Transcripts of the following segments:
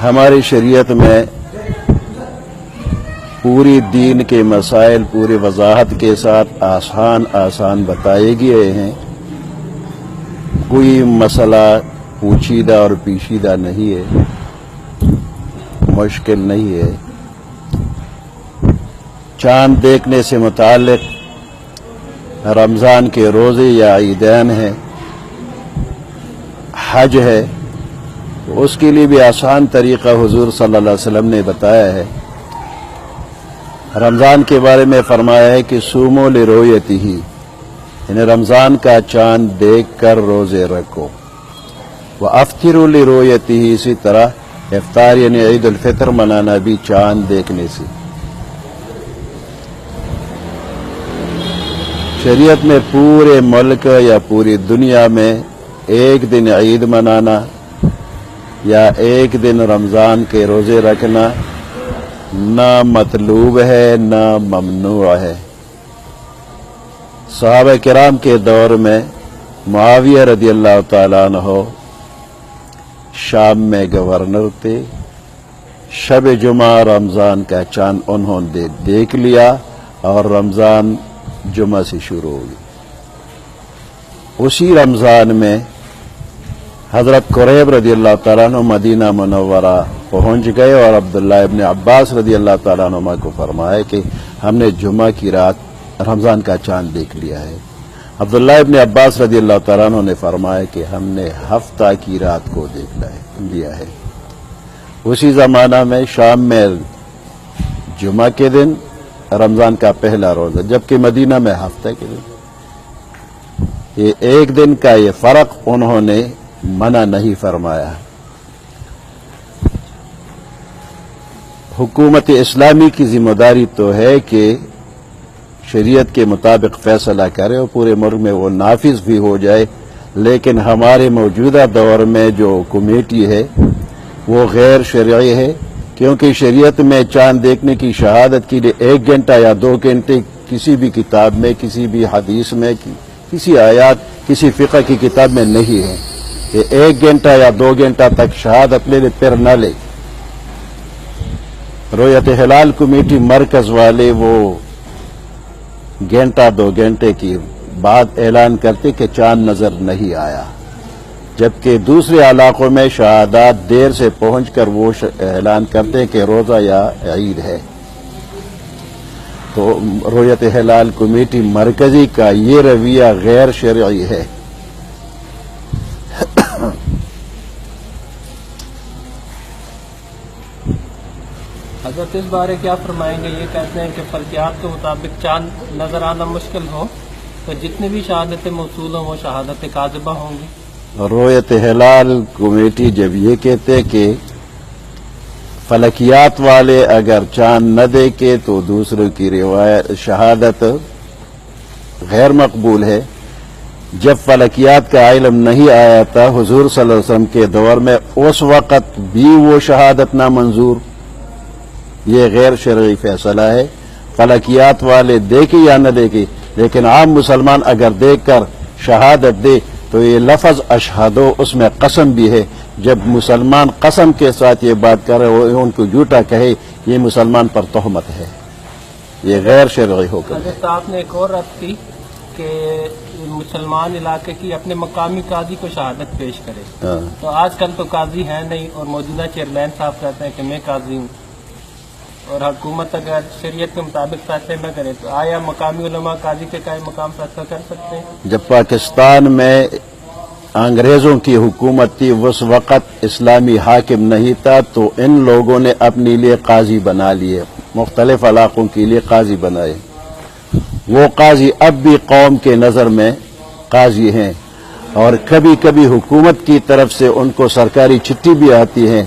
ہماری شریعت میں پوری دین کے مسائل پوری وضاحت کے ساتھ آسان بتائے گئے ہیں. کوئی مسئلہ پوچیدہ اور پیچیدہ نہیں ہے، مشکل نہیں ہے. چاند دیکھنے سے متعلق رمضان کے روزے یا عیدین ہیں، حج ہے، اس کے لیے بھی آسان طریقہ حضور صلی اللہ علیہ وسلم نے بتایا ہے. رمضان کے بارے میں فرمایا ہے کہ سومو لرؤیتہ، یعنی رمضان کا چاند دیکھ کر روزے رکھو. وافطروا لرؤیتہ، اسی طرح افطار یعنی عید الفطر منانا بھی چاند دیکھنے سے. شریعت میں پورے ملک یا پوری دنیا میں ایک دن عید منانا یا ایک دن رمضان کے روزے رکھنا نہ مطلوب ہے نہ ممنوع ہے. صحابہ کرام کے دور میں معاویہ رضی اللہ تعالیٰ عنہ شام میں گورنر تھے. شب جمعہ رمضان کا چاند انہوں نے دیکھ لیا اور رمضان جمعہ سے شروع ہوئی. اسی رمضان میں حضرت قریب رضی اللہ تعالیٰ عنہ مدینہ منورہ پہنچ گئے اور عبداللہ ابن عباس رضی اللہ تعالیٰ عنہ کو فرمایا کہ ہم نے جمعہ کی رات رمضان کا چاند دیکھ لیا ہے. عبداللہ ابن عباس رضی اللہ تعالیٰ عنہ نے فرمایا کہ ہم نے ہفتہ کی رات کو دیکھ لیا ہے. اسی زمانہ میں شام میں جمعہ کے دن رمضان کا پہلا روزہ، جبکہ مدینہ میں ہفتہ کے دن. یہ ایک دن کا یہ فرق انہوں نے منع نہیں فرمایا. حکومت اسلامی کی ذمہ داری تو ہے کہ شریعت کے مطابق فیصلہ کرے اور پورے ملک میں وہ نافذ بھی ہو جائے، لیکن ہمارے موجودہ دور میں جو کمیٹی ہے وہ غیر شرعی ہے، کیونکہ شریعت میں چاند دیکھنے کی شہادت کے لیے 1 گھنٹہ یا 2 گھنٹے کسی بھی کتاب میں، کسی بھی حدیث میں، کسی آیات، کسی فقہ کی کتاب میں نہیں ہے کہ 1 گھنٹہ یا 2 گھنٹہ تک شہادت لے پھر نہ لے. رؤیت ہلال کمیٹی مرکز والے وہ گھنٹہ 2 گھنٹے کی بعد اعلان کرتے کہ چاند نظر نہیں آیا، جبکہ دوسرے علاقوں میں شہادات دیر سے پہنچ کر وہ اعلان کرتے کہ روزہ یا عید ہے. تو رؤیت ہلال کمیٹی مرکزی کا یہ رویہ غیر شرعی ہے. حضرت اس بارے کیا فرمائیں گے؟ یہ کہتے ہیں کہ فلکیات کے مطابق چاند نظر آنا مشکل ہو تو جتنی بھی شہادتیں موصول ہوں وہ شہادت کاذبہ ہوں گی. رؤیت ہلال کمیٹی جب یہ کہتے کہ فلکیات والے اگر چاند نہ دیکھے تو دوسروں کی روایت شہادت غیر مقبول ہے. جب فلکیات کا علم نہیں آیا تھا حضور صلی اللہ علیہ وسلم کے دور میں، اس وقت بھی وہ شہادت نامنظور. یہ غیر شرعی فیصلہ ہے. فلکیات والے دیکھے یا نہ دیکھے، لیکن عام مسلمان اگر دیکھ کر شہادت دے تو یہ لفظ اشہدو اس میں قسم بھی ہے. جب مسلمان قسم کے ساتھ یہ بات کرے وہ ان کو جھوٹا کہے، یہ مسلمان پر تہمت ہے، یہ غیر شرعی حکم ہے. حضرت آپ نے ایک اور رد کی کہ مسلمان علاقے کی اپنے مقامی قاضی کو شہادت پیش کرے. تو آج کل تو قاضی ہے نہیں اور موجودہ چیئرمین صاحب کہتے ہیں کہ میں قاضی ہوں، اور حکومت اگر شریعت کے مطابق فیصلے نہ کرے تو آیا مقامی علماء قاضی کے قائم مقام فیصلہ کر سکتے ہیں؟ جب پاکستان میں انگریزوں کی حکومت تھی اس وقت اسلامی حاکم نہیں تھا تو ان لوگوں نے اپنے لیے قاضی بنا لیے، مختلف علاقوں کے لیے قاضی بنائے. وہ قاضی اب بھی قوم کے نظر میں قاضی ہیں، اور کبھی کبھی حکومت کی طرف سے ان کو سرکاری چٹھی بھی آتی ہے،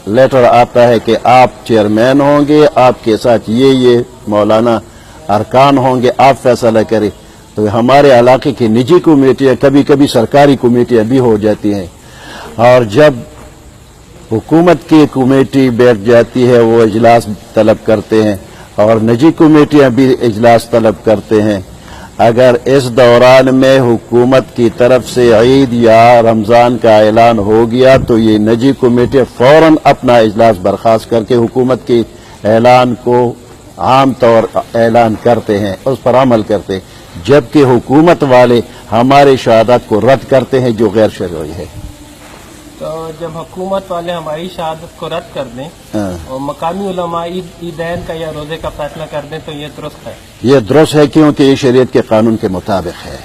لیٹر آتا ہے کہ آپ چیئرمین ہوں گے، آپ کے ساتھ یہ مولانا ارکان ہوں گے، آپ فیصلہ کریں. تو ہمارے علاقے کی نجی کمیٹیاں کبھی کبھی سرکاری کمیٹیاں بھی ہو جاتی ہیں، اور جب حکومت کی کمیٹی بیٹھ جاتی ہے وہ اجلاس طلب کرتے ہیں، اور نجی کمیٹیاں بھی اجلاس طلب کرتے ہیں. اگر اس دوران میں حکومت کی طرف سے عید یا رمضان کا اعلان ہو گیا تو یہ نجی کمیٹی فوراً اپنا اجلاس برخاست کر کے حکومت کے اعلان کو عام طور اعلان کرتے ہیں، اس پر عمل کرتے ہیں، جبکہ حکومت والے ہماری شہادت کو رد کرتے ہیں جو غیر شرعی ہے۔ تو جب حکومت والے ہماری شہادت کو رد کر دیں اور مقامی علماء عیدین کا یا روزے کا فیصلہ کر دیں تو یہ درست ہے؟ یہ درست ہے کیونکہ یہ شریعت کے قانون کے مطابق ہے،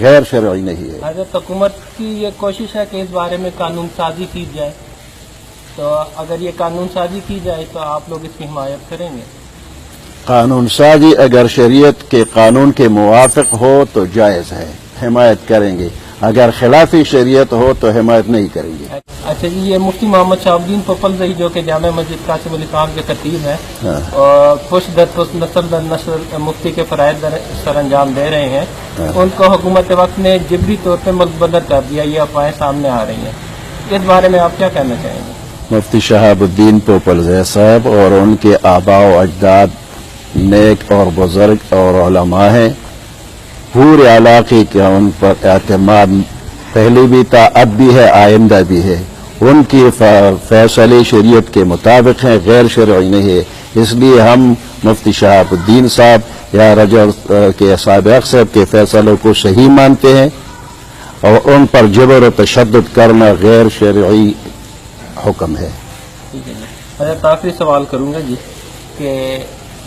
غیر شرعی نہیں ہے۔ حضرت حکومت کی یہ کوشش ہے کہ اس بارے میں قانون سازی کی جائے، تو اگر یہ قانون سازی کی جائے تو آپ لوگ اس کی حمایت کریں گے؟ قانون سازی اگر شریعت کے قانون کے موافق ہو تو جائز ہے، حمایت کریں گے، اگر خلاف شریعت ہو تو حمایت نہیں کریں گے۔ اچھا جی، یہ مفتی محمد شہاب الدین پوپلزئی جو کہ جامع مسجد قاسم علی خان کے خطیب ہیں اور پشت در پشت نسل در نسل مفتی کے فرائض سر انجام دے رہے ہیں، ان کو حکومت وقت نے جبری طور پہ ملبدر کر دیا، یہ افواہیں سامنے آ رہی ہیں، اس بارے میں آپ کیا کہنا چاہیں گے؟ مفتی شہاب الدین پوپلزئی صاحب اور ان کے آباء و اجداد نیک اور بزرگ اور علماء ہیں، پورے علاقے کا ان پر اعتماد پہلے بھی تھا، اب بھی ہے، آئندہ بھی ہے۔ ان کی فیصلے شریعت کے مطابق ہیں، غیر شرعی نہیں ہے، اس لیے ہم مفتی شہاب الدین صاحب یا رجب کے سابق صاحب کے فیصلوں کو صحیح مانتے ہیں اور ان پر جبر و تشدد کرنا غیر شرعی حکم ہے۔ حضرت آخری سوال کروں گا جی، کہ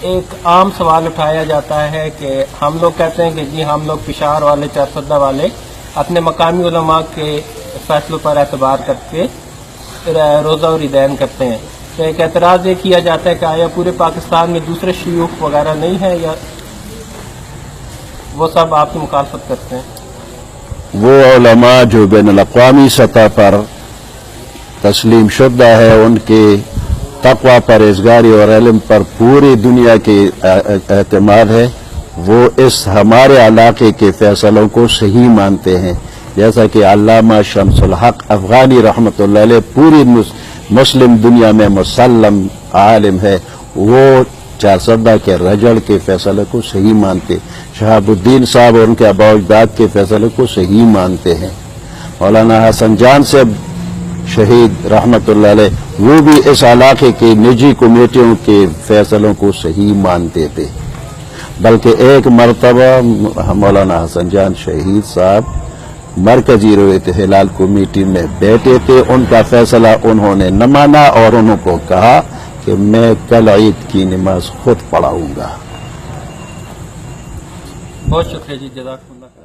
ایک عام سوال اٹھایا جاتا ہے کہ ہم لوگ کہتے ہیں کہ جی ہم لوگ پشاور والے چارسدہ والے اپنے مقامی علماء کے فیصلوں پر اعتبار کر کے روزہ اور عیدین کرتے ہیں، تو ایک اعتراض یہ کیا جاتا ہے کہ آیا پورے پاکستان میں دوسرے شیوخ وغیرہ نہیں ہیں یا وہ سب آپ کی مخالفت کرتے ہیں؟ وہ علماء جو بین الاقوامی سطح پر تسلیم شدہ ہے، ان کے تقوی پرہیزگاری اور علم پر پوری دنیا کے اعتماد ہے، وہ اس ہمارے علاقے کے فیصلوں کو صحیح مانتے ہیں، جیسا کہ علامہ شمس الحق افغانی رحمۃ اللہ علیہ پوری مسلم دنیا میں مسلم عالم ہے، وہ چارسدہ کے رجڑ کے فیصلے کو صحیح مانتے، شہاب الدین صاحب اور ان کے آباء و اجداد کے فیصلے کو صحیح مانتے ہیں، مولانا حسن جان سے شہید رحمت اللہ علیہ وہ بھی اس علاقے کی نجی کمیٹیوں کے فیصلوں کو صحیح مانتے تھے، بلکہ ایک مرتبہ مولانا حسن جان شہید صاحب مرکزی رویت ہلال کمیٹی میں بیٹھے تھے، ان کا فیصلہ انہوں نے نہ مانا اور انہوں کو کہا کہ میں کل عید کی نماز خود پڑھاؤں گا۔ بہت شکریہ جی، جزاک اللہ۔